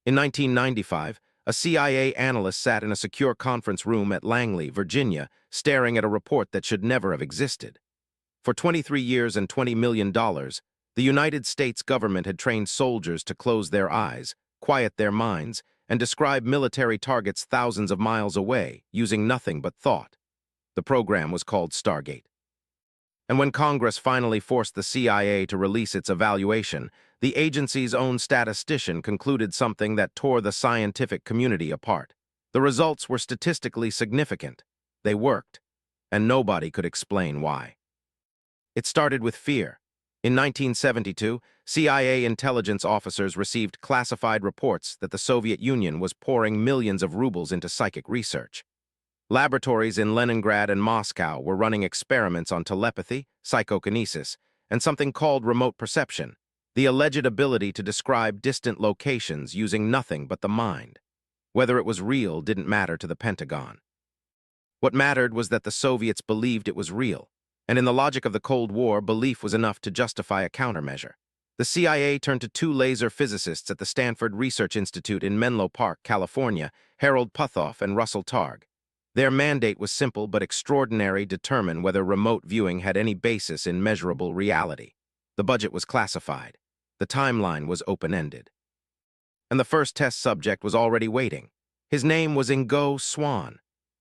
In 1995, a CIA analyst sat in a secure conference room at Langley, Virginia, staring at a report that should never have existed. For 23 years and $20 million, the United States government had trained soldiers to close their eyes, quiet their minds, and describe military targets thousands of miles away, using nothing but thought. The program was called Stargate. And when Congress finally forced the CIA to release its evaluation, the agency's own statistician concluded something that tore the scientific community apart. The results were statistically significant. They worked, and nobody could explain why. It started with fear. In 1972, CIA intelligence officers received classified reports that the Soviet Union was pouring millions of rubles into psychic research. Laboratories in Leningrad and Moscow were running experiments on telepathy, psychokinesis, and something called remote perception, the alleged ability to describe distant locations using nothing but the mind. Whether it was real didn't matter to the Pentagon. What mattered was that the Soviets believed it was real, and in the logic of the Cold War, belief was enough to justify a countermeasure. The CIA turned to two laser physicists at the Stanford Research Institute in Menlo Park, California, Harold Puthoff and Russell Targ. Their mandate was simple but extraordinary: determine whether remote viewing had any basis in measurable reality. The budget was classified. The timeline was open-ended. And the first test subject was already waiting. His name was Ingo Swann,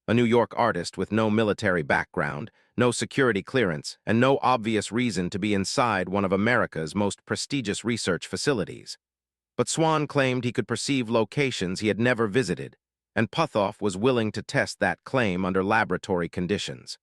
a New York artist with no military background, no security clearance, and no obvious reason to be inside one of America's most prestigious research facilities. But Swann claimed he could perceive locations he had never visited, and Puthoff was willing to test that claim under laboratory conditions.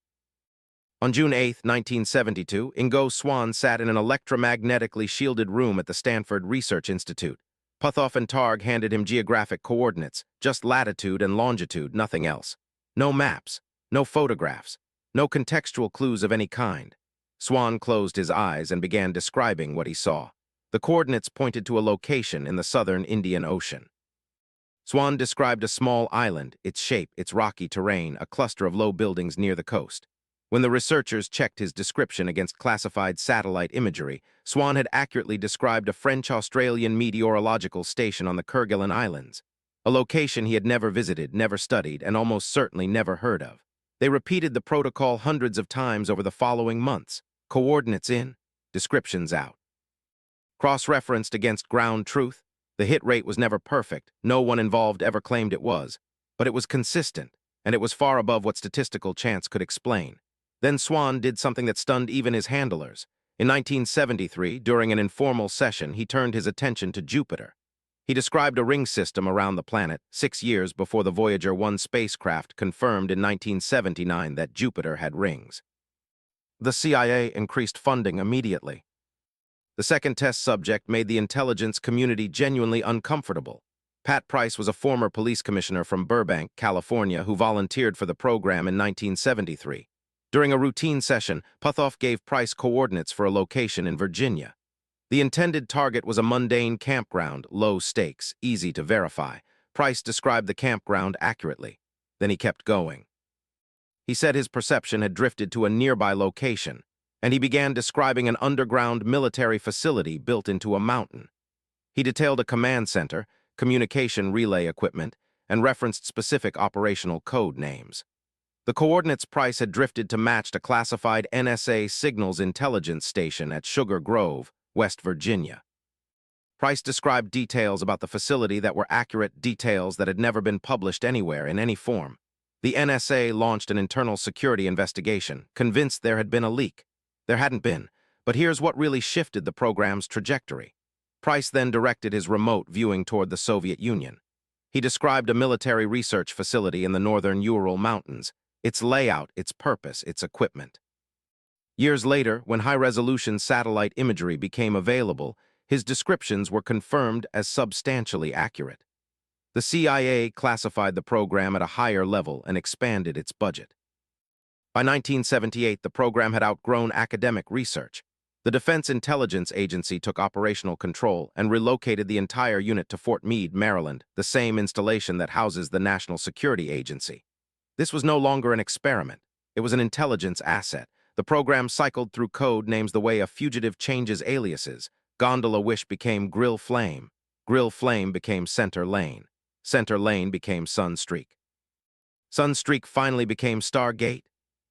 On June 8, 1972, Ingo Swann sat in an electromagnetically shielded room at the Stanford Research Institute. Puthoff and Targ handed him geographic coordinates, just latitude and longitude, nothing else. No maps, no photographs, no contextual clues of any kind. Swann closed his eyes and began describing what he saw. The coordinates pointed to a location in the southern Indian Ocean. Swann described a small island, its shape, its rocky terrain, a cluster of low buildings near the coast. When the researchers checked his description against classified satellite imagery, Swann had accurately described a French-Australian meteorological station on the Kerguelen Islands, a location he had never visited, never studied, and almost certainly never heard of. They repeated the protocol hundreds of times over the following months. Coordinates in, descriptions out. Cross-referenced against ground truth. The hit rate was never perfect. No one involved ever claimed it was. But it was consistent, and it was far above what statistical chance could explain. Then Swann did something that stunned even his handlers. In 1973, during an informal session, he turned his attention to Jupiter. He described a ring system around the planet, 6 years before the Voyager 1 spacecraft confirmed in 1979 that Jupiter had rings. The CIA increased funding immediately. The second test subject made the intelligence community genuinely uncomfortable. Pat Price was a former police commissioner from Burbank, California, who volunteered for the program in 1973. During a routine session, Puthoff gave Price coordinates for a location in Virginia. The intended target was a mundane campground, low stakes, easy to verify. Price described the campground accurately. Then he kept going. He said his perception had drifted to a nearby location, and he began describing an underground military facility built into a mountain. He detailed a command center, communication relay equipment, and referenced specific operational code names. The coordinates Price had drifted to matched a classified NSA signals intelligence station at Sugar Grove, West Virginia. Price described details about the facility that were accurate, details that had never been published anywhere in any form. The NSA launched an internal security investigation, convinced there had been a leak. There hadn't been, but here's what really shifted the program's trajectory. Price then directed his remote viewing toward the Soviet Union. He described a military research facility in the northern Ural Mountains, its layout, its purpose, its equipment. Years later, when high-resolution satellite imagery became available, his descriptions were confirmed as substantially accurate. The CIA classified the program at a higher level and expanded its budget. By 1978, the program had outgrown academic research. The Defense Intelligence Agency took operational control and relocated the entire unit to Fort Meade, Maryland, the same installation that houses the National Security Agency. This was no longer an experiment. It was an intelligence asset. The program cycled through code names the way a fugitive changes aliases. Gondola Wish became Grill Flame. Grill Flame became Center Lane. Center Lane became Sunstreak. Sunstreak finally became Stargate.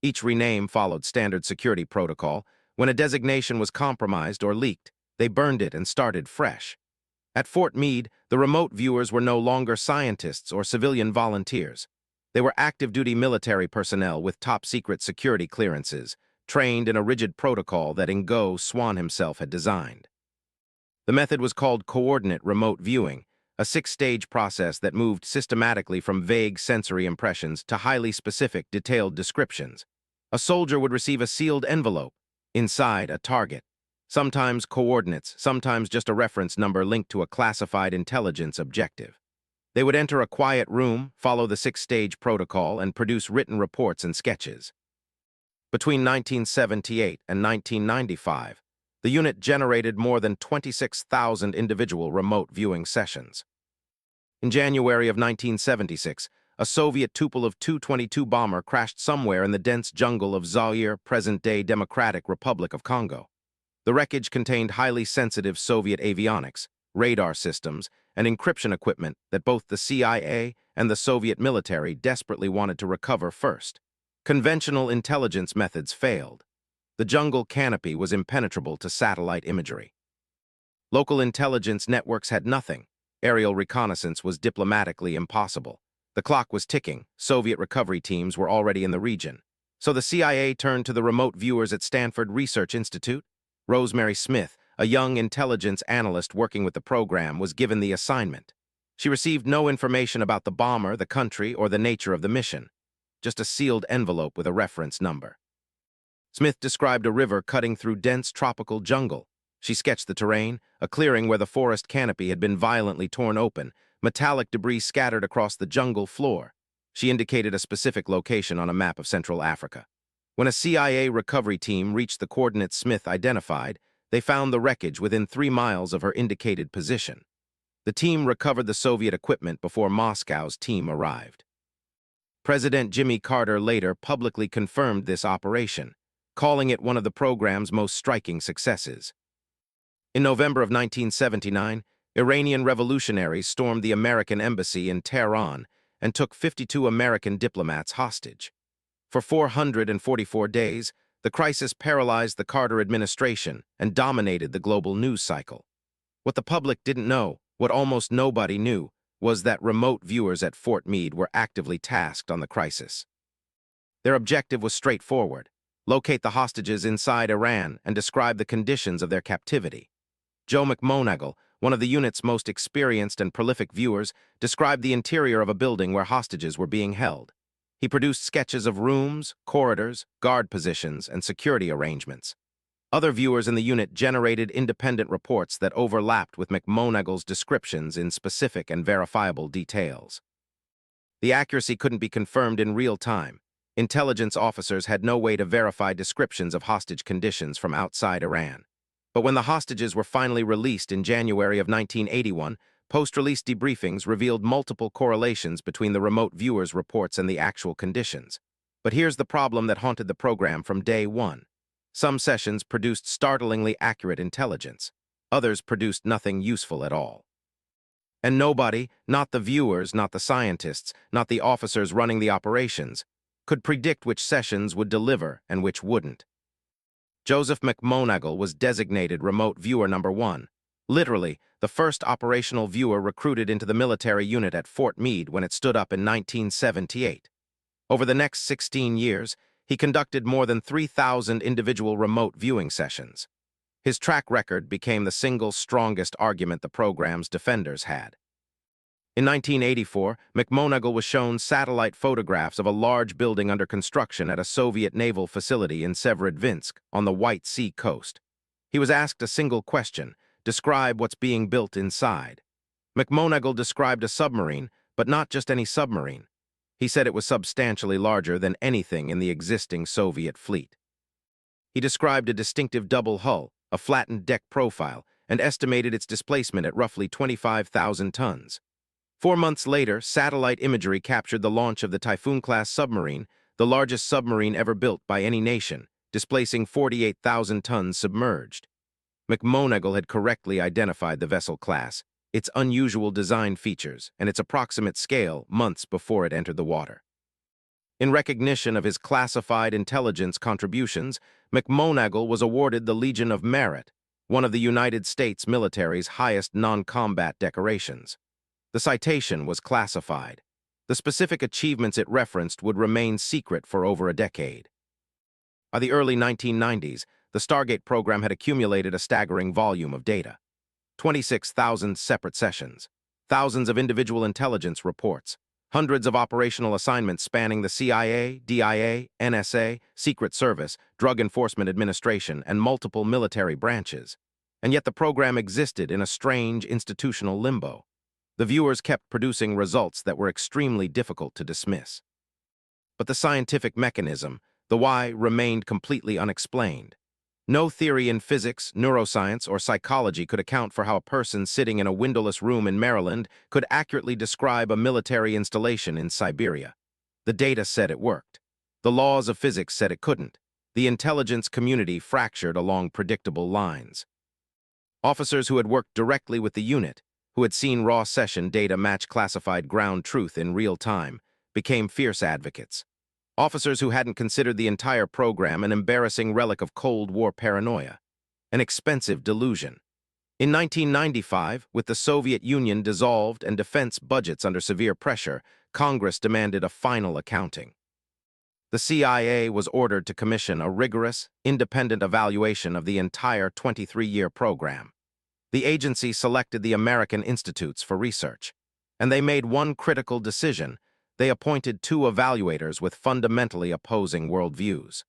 Each rename followed standard security protocol. When a designation was compromised or leaked, they burned it and started fresh. At Fort Meade, the remote viewers were no longer scientists or civilian volunteers. They were active-duty military personnel with top-secret security clearances, trained in a rigid protocol that Ngo Swan himself had designed. The method was called coordinate remote viewing, a six-stage process that moved systematically from vague sensory impressions to highly specific, detailed descriptions. A soldier would receive a sealed envelope, inside a target, sometimes coordinates, sometimes just a reference number linked to a classified intelligence objective. They would enter a quiet room, follow the six-stage protocol, and produce written reports and sketches. Between 1978 and 1995, the unit generated more than 26,000 individual remote viewing sessions. In January of 1976, a Soviet Tupolev Tu-22 bomber crashed somewhere in the dense jungle of Zaire, present-day Democratic Republic of Congo. The wreckage contained highly sensitive Soviet avionics, radar systems, and encryption equipment that both the CIA and the Soviet military desperately wanted to recover first. Conventional intelligence methods failed. The jungle canopy was impenetrable to satellite imagery. Local intelligence networks had nothing. Aerial reconnaissance was diplomatically impossible. The clock was ticking. Soviet recovery teams were already in the region. So the CIA turned to the remote viewers at Stanford Research Institute. Rosemary Smith, a young intelligence analyst working with the program, was given the assignment. She received no information about the bomber, the country, or the nature of the mission, just a sealed envelope with a reference number. Smith described a river cutting through dense tropical jungle. She sketched the terrain, a clearing where the forest canopy had been violently torn open, metallic debris scattered across the jungle floor. She indicated a specific location on a map of Central Africa. When a CIA recovery team reached the coordinates Smith identified, they found the wreckage within 3 miles of her indicated position. The team recovered the Soviet equipment before Moscow's team arrived. President Jimmy Carter later publicly confirmed this operation, calling it one of the program's most striking successes. In November of 1979, Iranian revolutionaries stormed the American embassy in Tehran and took 52 American diplomats hostage. For 444 days, the crisis paralyzed the Carter administration and dominated the global news cycle. What the public didn't know, what almost nobody knew, was that remote viewers at Fort Meade were actively tasked on the crisis. Their objective was straightforward: locate the hostages inside Iran and describe the conditions of their captivity. Joe McMonagle, one of the unit's most experienced and prolific viewers, described the interior of a building where hostages were being held. He produced sketches of rooms, corridors, guard positions, and security arrangements. Other viewers in the unit generated independent reports that overlapped with McMonagle's descriptions in specific and verifiable details. The accuracy couldn't be confirmed in real time. Intelligence officers had no way to verify descriptions of hostage conditions from outside Iran. But when the hostages were finally released in January of 1981, post-release debriefings revealed multiple correlations between the remote viewers' reports and the actual conditions. But here's the problem that haunted the program from day one. Some sessions produced startlingly accurate intelligence. Others produced nothing useful at all. And nobody, not the viewers, not the scientists, not the officers running the operations, could predict which sessions would deliver and which wouldn't. Joseph McMonagle was designated remote viewer number 1. Literally, the first operational viewer recruited into the military unit at Fort Meade when it stood up in 1978. Over the next 16 years, he conducted more than 3,000 individual remote viewing sessions. His track record became the single strongest argument the program's defenders had. In 1984, McMonagle was shown satellite photographs of a large building under construction at a Soviet naval facility in Severodvinsk on the White Sea coast. He was asked a single question: describe what's being built inside. McMonagle described a submarine, but not just any submarine. He said it was substantially larger than anything in the existing Soviet fleet. He described a distinctive double hull, a flattened deck profile, and estimated its displacement at roughly 25,000 tons. 4 months later, satellite imagery captured the launch of the Typhoon-class submarine, the largest submarine ever built by any nation, displacing 48,000 tons submerged. McMonagle had correctly identified the vessel class. its unusual design features, and its approximate scale months before it entered the water. In recognition of his classified intelligence contributions, McMonagle was awarded the Legion of Merit, one of the United States military's highest non-combat decorations. The citation was classified. The specific achievements it referenced would remain secret for over a decade. By the early 1990s, the Stargate program had accumulated a staggering volume of data. 26,000 separate sessions, thousands of individual intelligence reports, hundreds of operational assignments spanning the CIA, DIA, NSA, Secret Service, Drug Enforcement Administration, and multiple military branches. And yet the program existed in a strange institutional limbo. The viewers kept producing results that were extremely difficult to dismiss. But the scientific mechanism, the why, remained completely unexplained. No theory in physics, neuroscience, or psychology could account for how a person sitting in a windowless room in Maryland could accurately describe a military installation in Siberia. The data said it worked. The laws of physics said it couldn't. The intelligence community fractured along predictable lines. Officers who had worked directly with the unit, who had seen raw session data match classified ground truth in real time, became fierce advocates. Officers who hadn't considered the entire program an embarrassing relic of Cold War paranoia, an expensive delusion. In 1995, with the Soviet Union dissolved and defense budgets under severe pressure, Congress demanded a final accounting. The CIA was ordered to commission a rigorous, independent evaluation of the entire 23-year program. The agency selected the American Institutes for Research, and they made one critical decision. They appointed two evaluators with fundamentally opposing worldviews.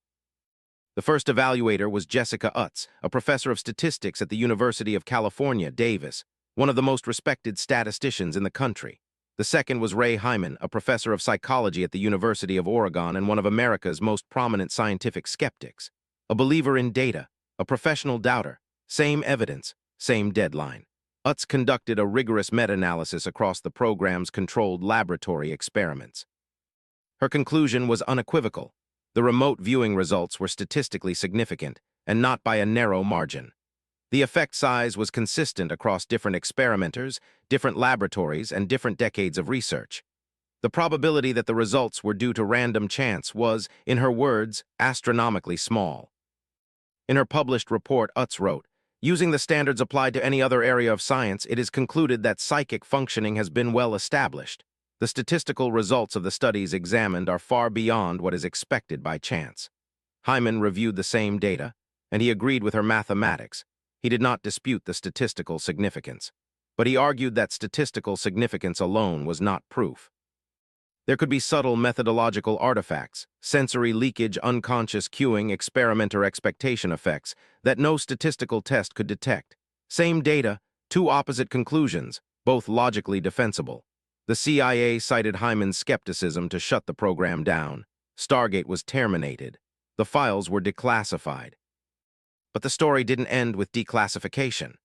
The first evaluator was Jessica Utts, a professor of statistics at the University of California, Davis, one of the most respected statisticians in the country. The second was Ray Hyman, a professor of psychology at the University of Oregon and one of America's most prominent scientific skeptics. A believer in data, a professional doubter, same evidence, same deadline. Utts conducted a rigorous meta-analysis across the program's controlled laboratory experiments. Her conclusion was unequivocal. The remote viewing results were statistically significant, and not by a narrow margin. The effect size was consistent across different experimenters, different laboratories, and different decades of research. The probability that the results were due to random chance was, in her words, astronomically small. In her published report, Utts wrote, "Using the standards applied to any other area of science, it is concluded that psychic functioning has been well established. The statistical results of the studies examined are far beyond what is expected by chance." Hyman reviewed the same data, and he agreed with her mathematics. He did not dispute the statistical significance, but he argued that statistical significance alone was not proof. There could be subtle methodological artifacts, sensory leakage, unconscious cueing, experimenter expectation effects that no statistical test could detect. Same data, two opposite conclusions, both logically defensible. The CIA cited Hyman's skepticism to shut the program down. Stargate was terminated. The files were declassified. But the story didn't end with declassification.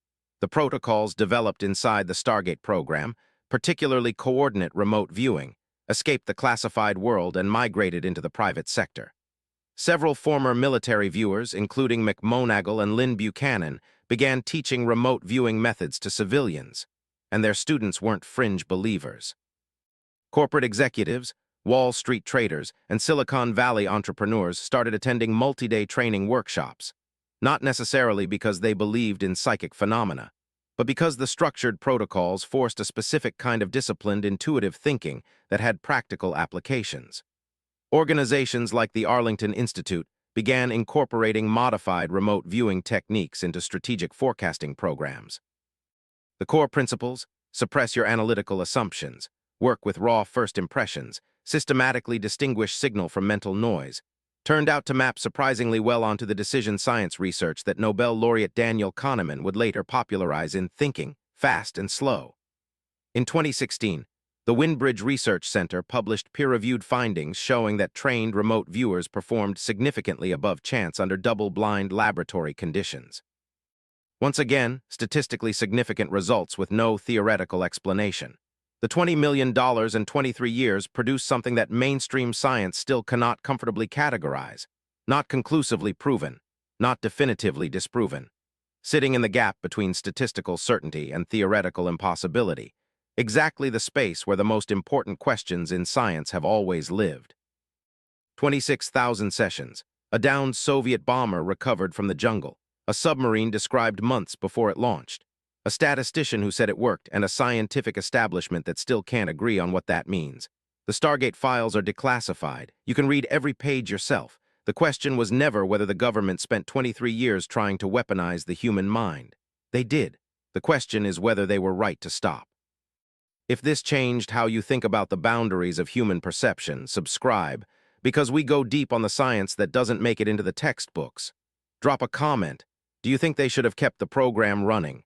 The protocols developed inside the Stargate program, particularly coordinate remote viewing, escaped the classified world and migrated into the private sector. Several former military viewers, including McMonagle and Lynn Buchanan, began teaching remote viewing methods to civilians, and their students weren't fringe believers. Corporate executives, Wall Street traders, and Silicon Valley entrepreneurs started attending multi-day training workshops, not necessarily because they believed in psychic phenomena, but because the structured protocols forced a specific kind of disciplined, intuitive thinking that had practical applications. Organizations like the Arlington Institute began incorporating modified remote viewing techniques into strategic forecasting programs. The core principles: suppress your analytical assumptions, work with raw first impressions, systematically distinguish signal from mental noise, turned out to map surprisingly well onto the decision science research that Nobel laureate Daniel Kahneman would later popularize in Thinking, Fast and Slow. In 2016, the Windbridge Research Center published peer-reviewed findings showing that trained remote viewers performed significantly above chance under double-blind laboratory conditions. Once again, statistically significant results with no theoretical explanation. The $20 million in 23 years produced something that mainstream science still cannot comfortably categorize, not conclusively proven, not definitively disproven. sitting in the gap between statistical certainty and theoretical impossibility, exactly the space where the most important questions in science have always lived. 26,000 sessions. A downed Soviet bomber recovered from the jungle. A submarine described months before it launched. A statistician who said it worked, and a scientific establishment that still can't agree on what that means. The Stargate files are declassified. You can read every page yourself. The question was never whether the government spent 23 years trying to weaponize the human mind. They did. The question is whether they were right to stop. If this changed how you think about the boundaries of human perception, subscribe, because we go deep on the science that doesn't make it into the textbooks. Drop a comment. Do you think they should have kept the program running?